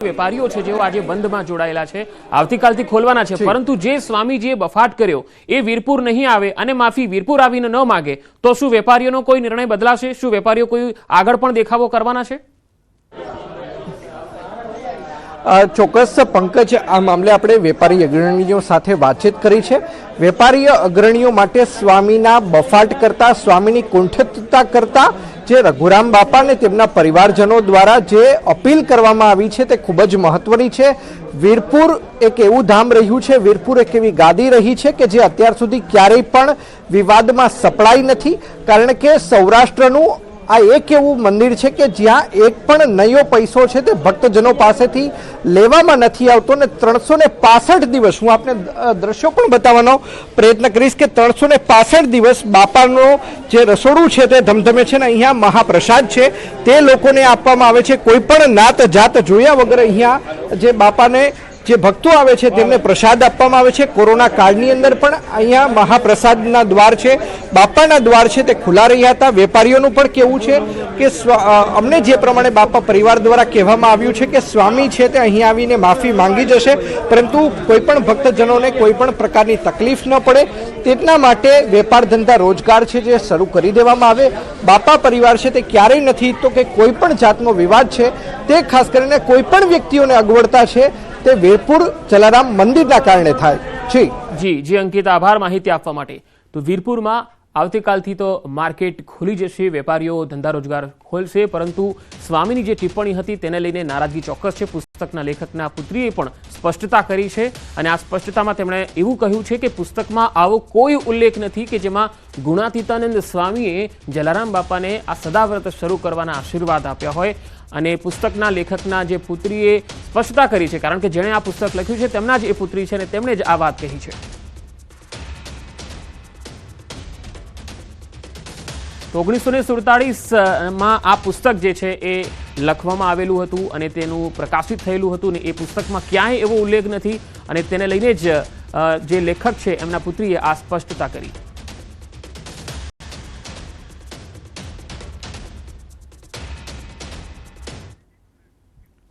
વેપારીઓ છે જેઓ આજે બંધમાં જોડાયેલા છે, આવતીકાલથી ખોલવાના છે, પરંતુ જે સ્વામીજીએ બફાટ કર્યો એ વીરપુર નહીં આવે અને માફી વીરપુર આવીને ન માગે તો શું વેપારીઓનો કોઈ નિર્ણય બદલાશે? શું વેપારીઓ કોઈ આગળ પણ દેખાવો કરવાના છે? ચોક્કસ પંકજ, આ મામલે આપણે વેપારી અગ્રણીઓ સાથે વાતચીત કરી છે. વેપારી અગ્રણીઓ માટે સ્વામીના બફાટ કરતા, સ્વામીની કુંઠિતતા કરતા જે રઘુરામ બાપા અને તેમના પરિવારજનો દ્વારા જે અપીલ કરવામાં આવી છે તે ખૂબ જ મહત્વની છે. વીરપુર એક એવું ધામ રહ્યું છે, વીરપુર એક એવી ગાદી રહી છે કે જે અત્યાર સુધી ક્યારેય પણ વિવાદમાં સપડાઈ નથી, કારણ કે સૌરાષ્ટ્રનું આ એક એવું મંદિર છે કે જ્યાં એક પણ નયો પૈસો છે તે ભક્તજનો પાસેથી લેવામાં નથી આવતો. ને 365 દિવસ, હું આપને દ્રશ્યો પણ બતાવવાનો પ્રયત્ન કરીશ કે 365 દિવસ બાપાનો જે રસોડું છે તે ધમધમે છે. ને અહીંયા મહાપ્રસાદ છે તે લોકોને આપવામાં આવે છે. કોઈ પણ નાત જાત જોયા વગર અહીંયા જે બાપાને જે ભક્તો આવે છે તેમને પ્રસાદ આપવામાં આવે છે. કોરોના કાળની અંદર પણ અહીંયા મહાપ્રસાદના દ્વાર છે, બાપાના દ્વાર છે તે ખુલ્લા રહ્યા હતા. વેપારીઓનું પણ કહેવું છે કે અમને જે પ્રમાણે બાપા પરિવાર દ્વારા કહેવામાં આવ્યું છે કે સ્વામી છે તે અહીં આવીને માફી માંગી જશે, પરંતુ કોઈ પણ ભક્તજનોને કોઈ પણ પ્રકારની તકલીફ ન પડે તેટલા માટે વેપાર ધંધા રોજગાર છે જે શરૂ કરી દેવામાં આવે. બાપા પરિવાર છે તે ક્યારેય નથી તો કે કોઈ પણ જાતનો વિવાદ છે તે ખાસ કરીને કોઈ પણ વ્યક્તિઓને અગવડતા છે તે વીરપુર જલારામ મંદિરના કારણે થાય છે. જી અંકિત, આભાર માહિતી આપવા માટે. તો વીરપુરમાં આવતીકાલથી તો માર્કેટ ખુલી જશે, વેપારીઓ ધંધા રોજગાર ખોલશે, પરંતુ સ્વામીની જે ટિપ્પણી હતી તેને લઈને નારાજગી ચોક્કસ છે. પુસ્તકના લેખકના પુત્રીએ પણ સ્પષ્ટતા કરી છે અને આ સ્પષ્ટતામાં તેમણે એવું કહ્યું છે કે પુસ્તકમાં આવો કોઈ ઉલ્લેખ નથી કે જેમાં ગુણાતીતાનંદ સ્વામીએ જલારામ બાપાને આ સદાવ્રત શરૂ કરવાના આશીર્વાદ આપ્યા હોય. અને પુસ્તકના લેખકના જે પુત્રીએ સ્પષ્ટતા કરી છે, કારણ કે જેણે આ પુસ્તક લખ્યું છે તેમના જ એ પુત્રી છે અને તેમણે જ આ વાત કહી છે. તો 1947માં આ પુસ્તક જે છે એ લખવામાં આવેલું હતું અને તેનું પ્રકાશિત થયેલું હતું ને એ પુસ્તકમાં ક્યાંય એવો ઉલ્લેખ નથી અને તેને લઈને જ જે લેખક છે એમના પુત્રીએ આ સ્પષ્ટતા કરી.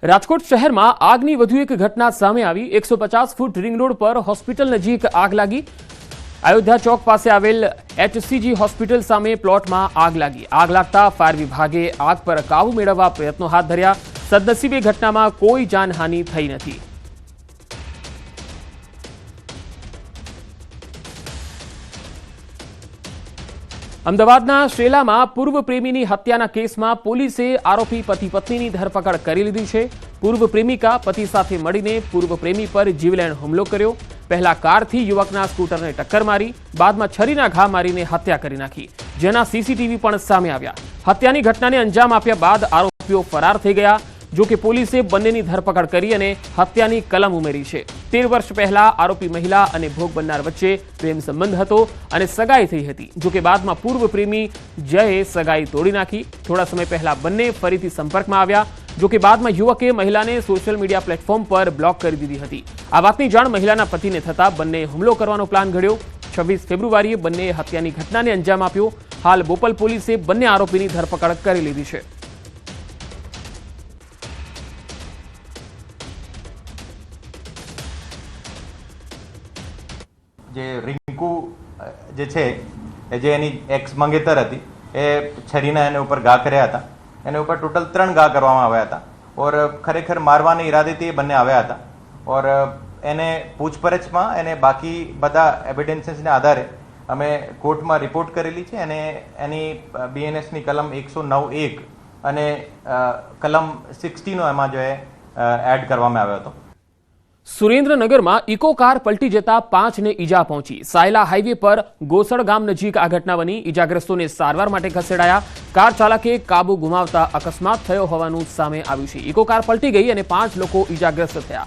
રાજકોટ શહેરમાં આગની વધુ એક ઘટના સામે આવી. 150 ફૂટ રિંગ રોડ પર હોસ્પિટલ નજીક આગ લાગી. અયોધ્યા ચોક પાસે આવેલ HCG હોસ્પિટલ સામે પ્લોટમાં આગ લાગી. આગ લાગતા ફાયર વિભાગે આગ પર કાબુ મેળવવા પ્રયત્નો હાથ ધર્યા. સદનસીબે ઘટનામાં કોઈ જાનહાનિ થઈ નથી. અમદાવાદના શેલામાં પૂર્વ પ્રેમીની હત્યાના કેસમાં પોલીસે આરોપી પતિ પત્નીની ધરપકડ કરી લીધી છે. પૂર્વ પ્રેમિકા પતિ સાથે મળીને પૂર્વ પ્રેમી પર જીવલેણ હુમલો કર્યો. પહેલા કારથી યુવકના સ્કૂટરને ટક્કર મારી, બાદમાં છરીના ઘા મારીને હત્યા કરી નાખી, જેના CCTV પણ સામે આવ્યા. હત્યાની ઘટનાને અંજામ આપ્યા બાદ આરોપીઓ ફરાર થઈ ગયા. જો કે પોલીસે બંનેની ધરપકડ કરી અને હત્યાની કલમ ઉમેરી છે. 13 વર્ષ પહેલા આરોપી મહિલા અને ભોગ બનનાર વચ્ચે પ્રેમ સંબંધ હતો અને સગાઈ થઈ હતી. જો કે બાદમાં પૂર્વ પ્રેમી જયે સગાઈ તોડી નાખી. થોડા સમય પહેલા બંને ફરીથી સંપર્કમાં આવ્યા. જો કે બાદમાં યુવકે મહિલાને સોશિયલ મીડિયા પ્લેટફોર્મ પર બ્લોક કરી દીધી હતી. આ વાતની જાણ મહિલાના પતિને થતા બંને હુમલો કરવાનો પ્લાન ઘડ્યો. 26 ફેબ્રુઆરીએ બંને હત્યાની ઘટનાને અંજામ આપ્યો. હાલ બોપલ પોલીસે બંને આરોપીની ધરપકડ કરી લીધી છે. જે રિંકુ જે છે જે એની એક્સ મંગેતર હતી એ છરીના એને ઉપર ઘા કર્યા હતા. એને ઉપર ટોટલ 3 ઘા કરવામાં આવ્યા હતા ઓર ખરેખર મારવાના ઈરાદેથી બંને આવ્યા હતા. ઓર એને પૂછપરછમાં એને બાકી બધા એવિડન્સીસને આધારે અમે કોર્ટમાં રિપોર્ટ કરેલી છે અને એની BNSની કલમ 109(1) અને કલમ 60નો એમાં જો એડ કરવામાં આવ્યો હતો. સુરેન્દ્રનગરમાં ઇકો કાર પલટી જતા 5ને ઈજા પહોંચી. સાયલા હાઈવે પર ગોસડ ગામ નજીક આ ઘટના બની. ઈજાગ્રસ્તોને સારવાર માટે ખસેડાયા. કાર ચાલકે કાબુ ગુમાવતા અકસ્માત થયો હોવાનું સામે આવ્યું છે. ઇકો કાર પલટી ગઈ અને 5 લોકો ઈજાગ્રસ્ત થયા.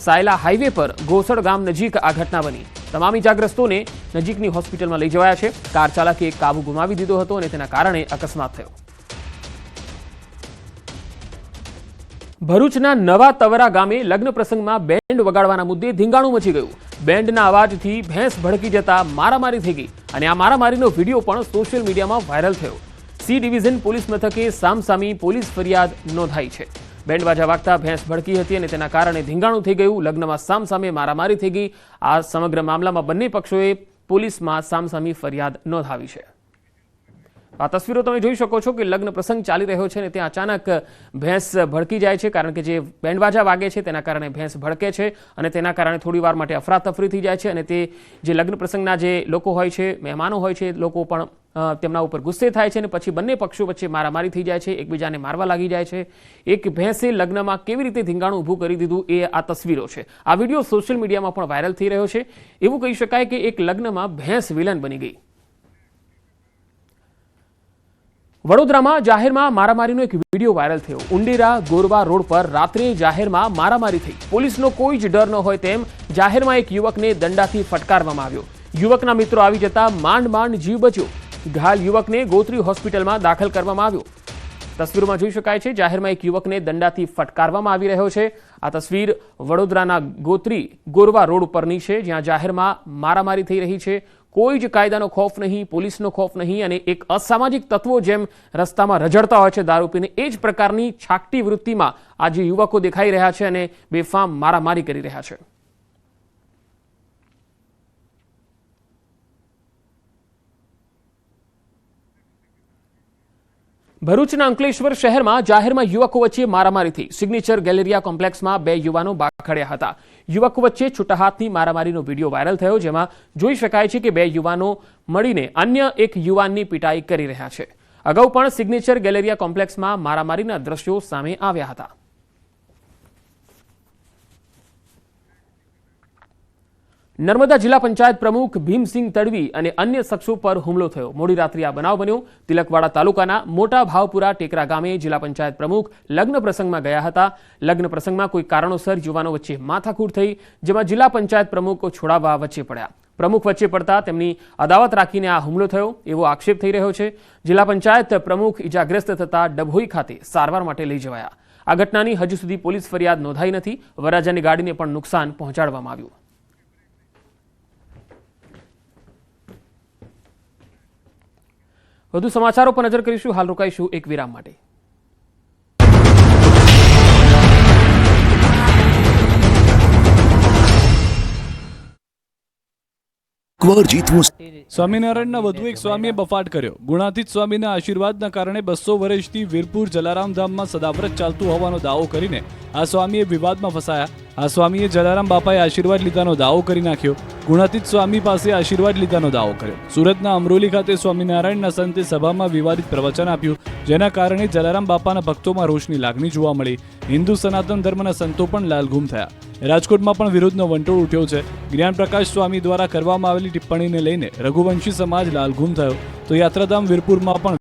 સાયલા હાઈવે પર ગોસડ ગામ નજીક આ ઘટના બની. તમામ ઈજાગ્રસ્તોને નજીકની હોસ્પિટલમાં લઈ જવાયા છે. કાર ચાલકે કાબુ ગુમાવી દીધો હતો અને તેના કારણે અકસ્માત થયો. ભરૂચના નવા તવરા ગામે લગ્ન પ્રસંગમાં બેન્ડ વગાડવાના મુદ્દે ધીંગાણું મચી ગયું. બેન્ડના અવાજથી ભેંસ ભડકી જતા મારામારી થઈ ગઈ અને આ મારામારીનો વિડીયો પણ સોશિયલ મીડિયામાં વાયરલ થયો. C ડિવિઝન પોલીસ મથકે સામસામી પોલીસ ફરિયાદ નોંધાઈ છે. બેન્ડ બાજા વાગતા ભેંસ ભડકી હતી અને તેના કારણે ધીંગાણું થઈ ગયું. લગ્નમાં સામસામે મારામારી થઈ ગઈ. આ સમગ્ર મામલામાં બંને પક્ષોએ પોલીસમાં સામસામી ફરિયાદ નોંધાવી છે. આ તસવીરો તમે જોઈ શકો છો કે લગ્ન પ્રસંગ ચાલી રહ્યો છે અને ત્યાં અચાનક ભેંસ ભડકી જાય છે, કારણ કે જે બેન્ડવાજા વાગે છે તેના કારણે ભેંસ ભડકે છે અને તેના કારણે થોડી વાર માટે અફરાતફરી થઈ જાય છે અને તે જે લગ્ન પ્રસંગના જે લોકો હોય છે, મહેમાનો હોય છે, લોકો પણ તેમના ઉપર ગુસ્સે થાય છે અને પછી બંને પક્ષો વચ્ચે મારામારી થઈ જાય છે, એકબીજાને મારવા લાગી જાય છે. એક ભેંસે લગ્નમાં કેવી રીતે ધીંગાણું ઊભું કરી દીધું એ આ તસવીરો છે. આ વિડીયો સોશિયલ મીડિયામાં પણ વાયરલ થઈ રહ્યો છે. એવું કહી શકાય કે એક લગ્નમાં ભેંસ વિલન બની ગઈ. વડોદરામાં જાહેરમાં મારામારીનો એક વિડીયો વાયરલ થયો. ઉંડેરા ગોરવા રોડ પર રાત્રે જાહેરમાં મારામારી થઈ. પોલીસનો કોઈ જ ડર ન હોય તેમ જાહેરમાં એક યુવકને દંડાથી ફટકારવામાં આવ્યો. યુવકના મિત્રો આવી જતા માંડ જીવ બચ્યો. ઘાયલ યુવકને ગોત્રી હોસ્પિટલમાં દાખલ કરવામાં આવ્યો. તસવીરોમાં જોઈ શકાય છે જાહેરમાં એક યુવકને દંડાથી ફટકારવામાં આવી રહ્યો છે. આ તસવીર વડોદરાના ગોરવા રોડ ઉપરની છે, જ્યાં જાહેરમાં મારામારી થઈ રહી છે. કોઈ જ કાયદાનો ખોફ નહીં, પોલીસનો ખોફ નહીં અને એક અસામાજિક તત્વો જેમ રસ્તામાં રઝળતા હોય છે દારૂ પીને, એ જ પ્રકારની છાકટી વૃત્તિમાં આ જે યુવકો દેખાઈ રહ્યા છે અને બેફામ મારામારી કરી રહ્યા છે. ભરૂચના અંકલેશ્વર શહેરમાં જાહેરમાં યુવકો વચ્ચે મારામારી થઈ. સિગ્નેચર ગેલેરિયા કોમ્પ્લેક્સમાં બે યુવાનો બાખડ્યા હતા. યુવકો વચ્ચે છૂટા હાથની મારામારીનો વિડીયો વાયરલ થયો, જેમાં જોઈ શકાય છે કે બે યુવાનો મળીને અન્ય એક યુવાનની પિટાઈ કરી રહ્યા છે. અગાઉ પણ સિગ્નેચર ગેલેરિયા કોમ્પ્લેક્સમાં મારામારીના દ્રશ્યો સામે આવ્યા હતા. નર્મદા જિલ્લા પંચાયત પ્રમુખ ભીમસિંહ તડવી અને અન્ય શખ્સો પર હુમલો થયો. મોડી રાત્રે આ બનાવ બન્યો. તિલકવાડા તાલુકાના મોટા ભાવપુરા ટેકરા ગામે જિલ્લા પંચાયત પ્રમુખ લગ્ન પ્રસંગમાં ગયા હતા. લગ્ન પ્રસંગમાં કોઈ કારણોસર યુવાનો વચ્ચે માથાકૂટ થઈ, જેમાં જિલ્લા પંચાયત પ્રમુખ છોડાવવા વચ્ચે પડ્યા. પ્રમુખ વચ્ચે પડતા તેમની અદાવત રાખીને આ હુમલો થયો એવો આક્ષેપ થઈ રહ્યો છે. જિલ્લા પંચાયત પ્રમુખ ઇજાગ્રસ્ત થતા ડભોઈ ખાતે સારવાર માટે લઈ જવાયા. આ ઘટનાની હજુ સુધી પોલીસ ફરિયાદ નોંધાઈ નથી. વરરાજાની ગાડીને પણ નુકસાન પહોંચાડવામાં આવ્યું. વધુ સમાચારો પર નજર કરીશું. હાલ રોકાઈશું એક વિરામ માટે. સ્વામિનારાયણના વધુ એક સ્વામીએ બફાટ કર્યો. ગુણાતીત સ્વામીના આશીર્વાદના કારણે 200 વર્ષથી વીરપુર જલારામ ધામમાં સદાવ્રત ચાલતું હોવાનો દાવો કરીને આ સ્વામીએ વિવાદમાં ફસાયા. આ સ્વામીએ જલારામ બાપાએ આશીર્વાદ લીધાનો દાવો કરી નાખ્યો. ગુણાતીત સ્વામી પાસે આશીર્વાદ લીધાનો દાવો કર્યો. સુરતના અમરોલી ખાતે સ્વામિનારાયણના સંતે સભામાં વિવાદિત પ્રવચન આપ્યું, જેના કારણે જલારામ બાપાના ભક્તોમાં રોષની લાગણી જોવા મળી. હિન્દુ સનાતન ધર્મના સંતો પણ લાલઘૂમ થયા. રાજકોટમાં પણ વિરોધનો વંટોળ ઉઠ્યો છે. જ્ઞાન પ્રકાશ સ્વામી દ્વારા કરવામાં આવેલી ટિપ્પણીને લઈને રઘુવંશી સમાજ લાલઘૂમ થયો, તો યાત્રાધામ વીરપુરમાં પણ